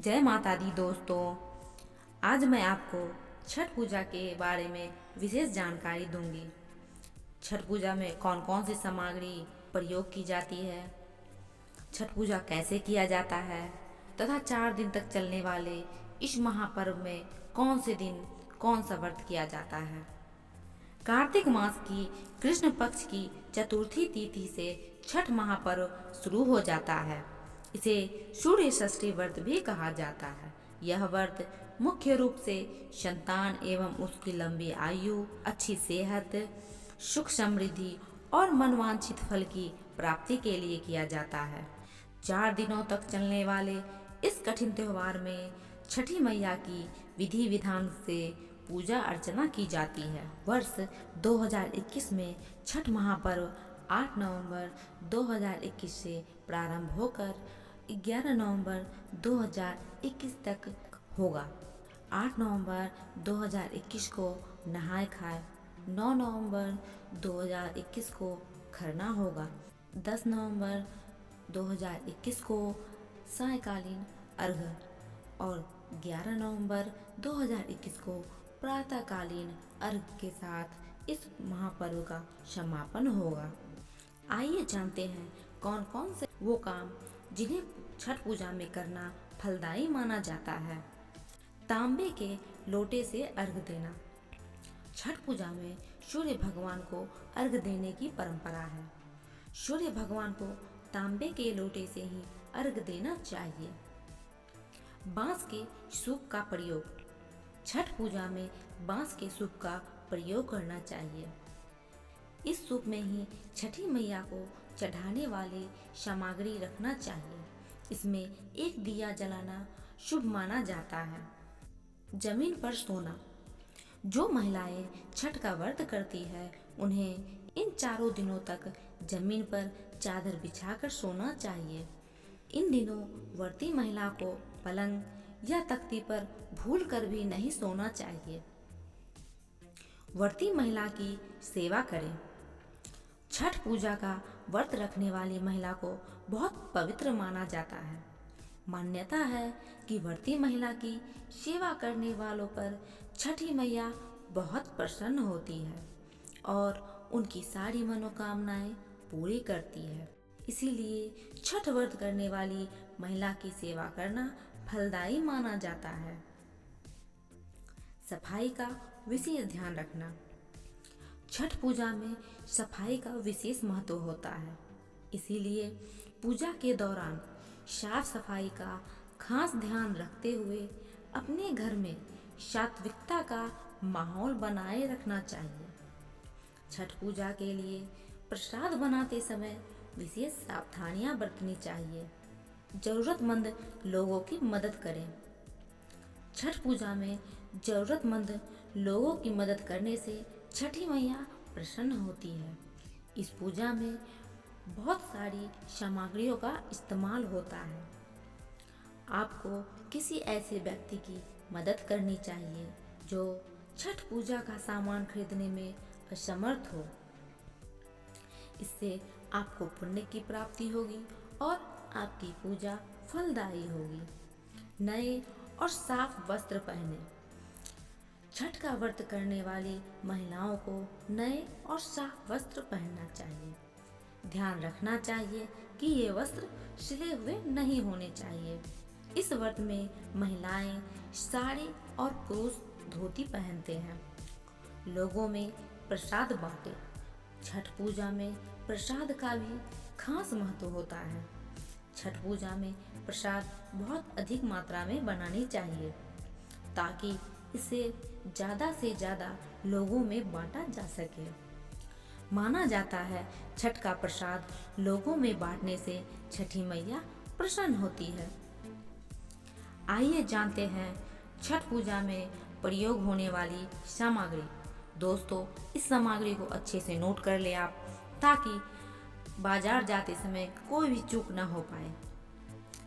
जय माता दी दोस्तों। आज मैं आपको छठ पूजा के बारे में विशेष जानकारी दूंगी। छठ पूजा में कौन कौन सी सामग्री प्रयोग की जाती है, छठ पूजा कैसे किया जाता है तथा 4 दिन तक चलने वाले इस महापर्व में कौन से दिन कौन सा व्रत किया जाता है। कार्तिक मास की कृष्ण पक्ष की चतुर्थी तिथि से छठ महापर्व शुरू हो जाता है। इसे सूर्य षष्ठी व्रत भी कहा जाता है। यह व्रत मुख्य रूप से संतान एवं उसकी लंबी आयु, अच्छी सेहत, सुख समृद्धि और मनवांछित फल की प्राप्ति के लिए किया जाता है। 4 दिनों तक चलने वाले इस कठिन त्योहार में छठी मैया की विधि विधान से पूजा अर्चना की जाती है। वर्ष 2021 में छठ महापर्व 8 नवंबर 2021 से प्रारंभ होकर 11 नवंबर 2021 तक होगा। 8 नवंबर 2021 को नहाय खाए, 9 नवंबर 2021 को खरना होगा, 10 नवंबर 2021 को सायंकालीन अर्घ्य और 11 नवंबर 2021 को प्रातःकालीन अर्घ्य के साथ इस महापर्व का समापन होगा। आइए जानते हैं कौन कौन से वो काम जिन्हें छठ पूजा में करना फलदायी माना जाता है। तांबे के लोटे से अर्घ्य देना। छठ पूजा में सूर्य भगवान को अर्घ्य देने की परंपरा है। सूर्य भगवान को तांबे के लोटे से ही अर्घ्य देना चाहिए। बांस के सूप का प्रयोग। छठ पूजा में बांस के सूप का प्रयोग करना चाहिए। इस सूप में ही छठी मैया को चढ़ाने वाली सामग्री रखना चाहिए। इसमें एक दिया जलाना शुभ माना जाता है। जमीन पर सोना। जो महिलाएं छठ का व्रत करती है उन्हें इन 4 दिनों तक जमीन पर चादर बिछाकर सोना चाहिए। इन दिनों व्रती महिला को पलंग या तख्ती पर भूल कर भी नहीं सोना चाहिए। व्रती महिला की सेवा करें। छठ पूजा का व्रत रखने वाली महिला को बहुत पवित्र माना जाता है। मान्यता है कि व्रती महिला की सेवा करने वालों पर छठी मैया बहुत प्रसन्न होती है और उनकी सारी मनोकामनाएं पूरी करती है। इसीलिए छठ व्रत करने वाली महिला की सेवा करना फलदायी माना जाता है। सफाई का विशेष ध्यान रखना। छठ पूजा में सफाई का विशेष महत्व होता है। इसीलिए पूजा के दौरान साफ सफाई का खास ध्यान रखते हुए अपने घर में सात्विकता का माहौल बनाए रखना चाहिए। छठ पूजा के लिए प्रसाद बनाते समय विशेष सावधानियां बरतनी चाहिए। जरूरतमंद लोगों की मदद करें। छठ पूजा में जरूरतमंद लोगों की मदद करने से छठी मैया प्रसन्न होती है। इस पूजा में बहुत सारी सामग्रियों का इस्तेमाल होता है। आपको किसी ऐसे व्यक्ति की मदद करनी चाहिए जो छठ पूजा का सामान खरीदने में असमर्थ हो। इससे आपको पुण्य की प्राप्ति होगी और आपकी पूजा फलदायी होगी। नए और साफ वस्त्र पहने। छठ का व्रत करने वाली महिलाओं को नए और साफ वस्त्र पहनना चाहिए। ध्यान रखना चाहिए कि ये वस्त्र सिले हुए नहीं होने चाहिए। इस व्रत में महिलाएं साड़ी और पुरुष धोती पहनते हैं। लोगों में प्रसाद बांटे। छठ पूजा में प्रसाद का भी खास महत्व होता है। छठ पूजा में प्रसाद बहुत अधिक मात्रा में बनानी चाहिए ताकि इसे ज़्यादा से ज़्यादा लोगों में बांटा जा सके। माना जाता है छठ का प्रसाद लोगों में बांटने से छठी मैया प्रसन्न होती है। आइए जानते हैं छठ पूजा में प्रयोग होने वाली सामग्री। दोस्तों, इस सामग्री को अच्छे से नोट कर ले आप, ताकि बाजार जाते समय कोई भी चूक ना हो पाए।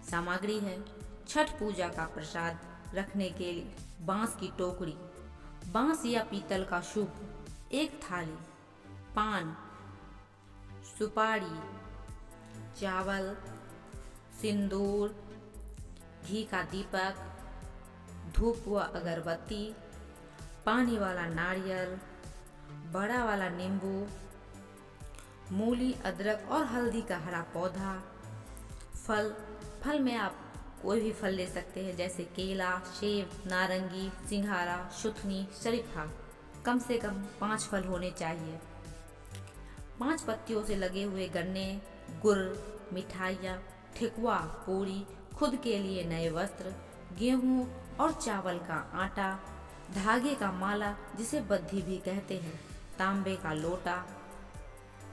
सामग्री है छठ पूजा का प्रसाद रखने के लिए बांस की टोकरी, बांस या पीतल का सूप, एक थाली, पान, सुपारी, चावल, सिंदूर, घी का दीपक, धूप व अगरबत्ती, पानी वाला नारियल, बड़ा वाला नींबू, मूली, अदरक और हल्दी का हरा पौधा, फल में आप कोई भी फल ले सकते हैं, जैसे केला, सेब, नारंगी, सिंघाड़ा, सुथनी, शरीफा। कम से कम 5 फल होने चाहिए। 5 पत्तियों से लगे हुए गन्ने, गुड़, मिठाइयाँ, ठेकुआ, पूरी, खुद के लिए नए वस्त्र, गेहूँ और चावल का आटा, धागे का माला जिसे बद्धी भी कहते हैं, तांबे का लोटा।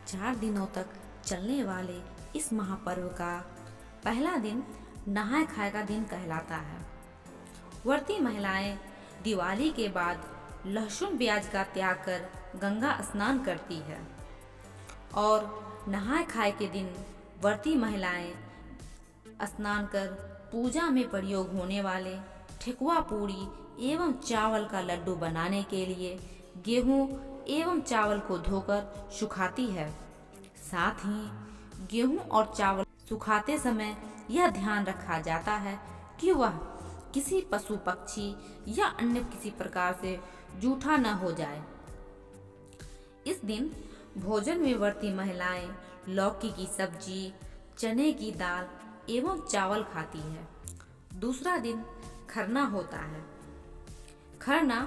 4 दिनों तक चलने वाले इस महापर्व का पहला दिन नहाय खाए का दिन कहलाता है। व्रती महिलाएं दिवाली के बाद लहसुन प्याज का त्याग कर गंगा स्नान करती है और नहाय खाए के दिन व्रती महिलाएं स्नान कर पूजा में प्रयोग होने वाले ठेकुआ, पूरी एवं चावल का लड्डू बनाने के लिए गेहूं एवं चावल को धोकर सुखाती है। साथ ही गेहूं और चावल सुखाते समय यह ध्यान रखा जाता है कि वह किसी पशु पक्षी या अन्य किसी प्रकार से जूठा न हो जाए। इस दिन भोजन में व्रती महिलाएं लौकी की सब्जी, चने की दाल एवं चावल खाती है। दूसरा दिन खरना होता है। खरना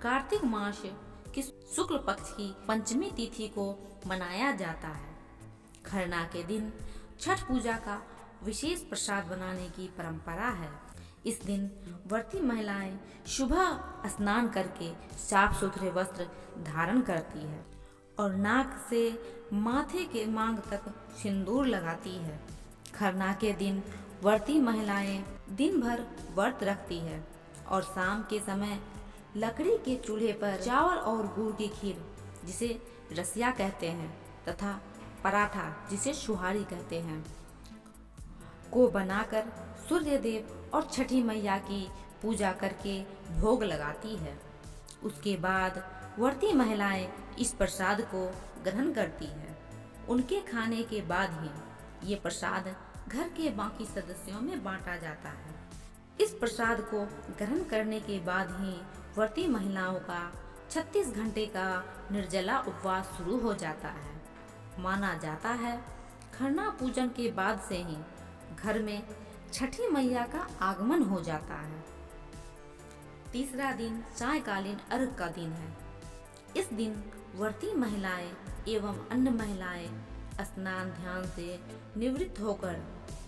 कार्तिक मास की शुक्ल पक्ष की पंचमी तिथि को मनाया जाता है। खरना के दिन छठ पूजा का विशेष प्रसाद बनाने की परंपरा है। इस दिन व्रती महिलाएं सुबह स्नान करके साफ सुथरे वस्त्र धारण करती है और नाक से माथे के मांग तक सिंदूर लगाती है। खरना के दिन व्रती महिलाएं दिन भर व्रत रखती है और शाम के समय लकड़ी के चूल्हे पर चावल और गुड़ की खीर, जिसे रसिया कहते हैं, तथा पराठा, जिसे सुहारी कहते हैं, को बनाकर सूर्य देव और छठी मैया की पूजा करके भोग लगाती है। उसके बाद व्रती महिलाएं इस प्रसाद को ग्रहण करती है। उनके खाने के बाद ही ये प्रसाद घर के बाकी सदस्यों में बांटा जाता है। इस प्रसाद को ग्रहण करने के बाद ही व्रती महिलाओं का 36 घंटे का निर्जला उपवास शुरू हो जाता है। माना जाता है खरना पूजन के बाद से ही घर में छठी मैया का आगमन हो जाता है। तीसरा दिन सायंकालीन अर्घ का दिन है। इस दिन व्रती महिलाएं एवं अन्य महिलाएं स्नान ध्यान से निवृत्त होकर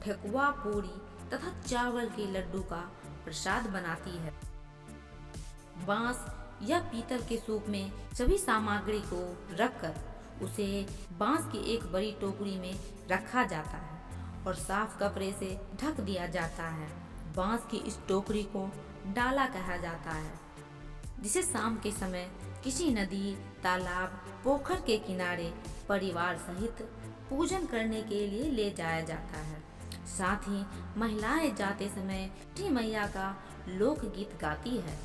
ठेकुआ, पूरी तथा चावल के लड्डू का प्रसाद बनाती है। बांस या पीतल के सूप में सभी सामग्री को रखकर उसे बांस की एक बड़ी टोकरी में रखा जाता है और साफ कपड़े से ढक दिया जाता है। बांस की इस टोकरी को डाला कहा जाता है, जिसे शाम के समय किसी नदी, तालाब, पोखर के किनारे परिवार सहित पूजन करने के लिए ले जाया जाता है। साथ ही महिलाएं जाते समय छठी मैया का लोकगीत गाती है।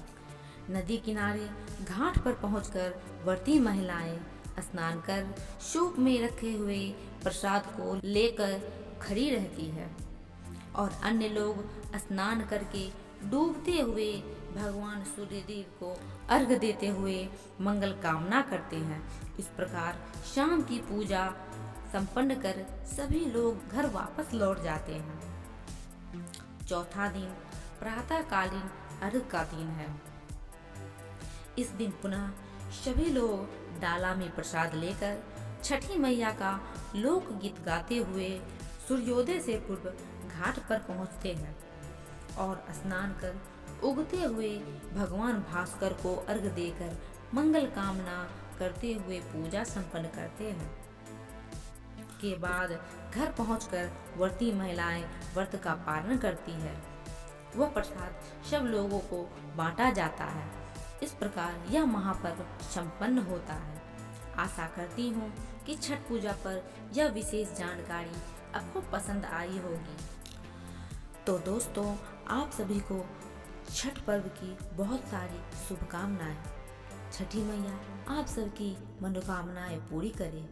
नदी किनारे घाट पर पहुंचकर व्रती महिलाएं स्नान कर सूप में रखे हुए प्रसाद को लेकर खड़ी रहती है और अन्य लोग स्नान करके डूबते हुए भगवान सूर्यदेव को अर्घ देते हुए मंगल कामना करते हैं। इस प्रकार शाम की पूजा संपन्न कर सभी लोग घर वापस लौट जाते हैं। चौथा दिन प्रातःकालीन अर्घ का दिन है। इस दिन पुनः सभी लोग डाला में प्रसाद लेकर छठी मैया का लोकगीत गाते हुए सूर्योदय से पूर्व घाट पर पहुंचते हैं और स्नान कर उगते हुए भगवान भास्कर को अर्घ देकर मंगल कामना करते हुए पूजा संपन्न करते हैं। के बाद घर पहुंचकर व्रती महिलाएं व्रत का पालन करती है। वह प्रसाद सब लोगों को बांटा जाता है। इस प्रकार यह महापर्व संपन्न होता है। आशा करती हूँ कि छठ पूजा पर यह विशेष जानकारी आपको पसंद आई होगी। तो दोस्तों, आप सभी को छठ पर्व की बहुत सारी शुभकामनाएं। छठी मैया आप सबकी मनोकामनाएं पूरी करे।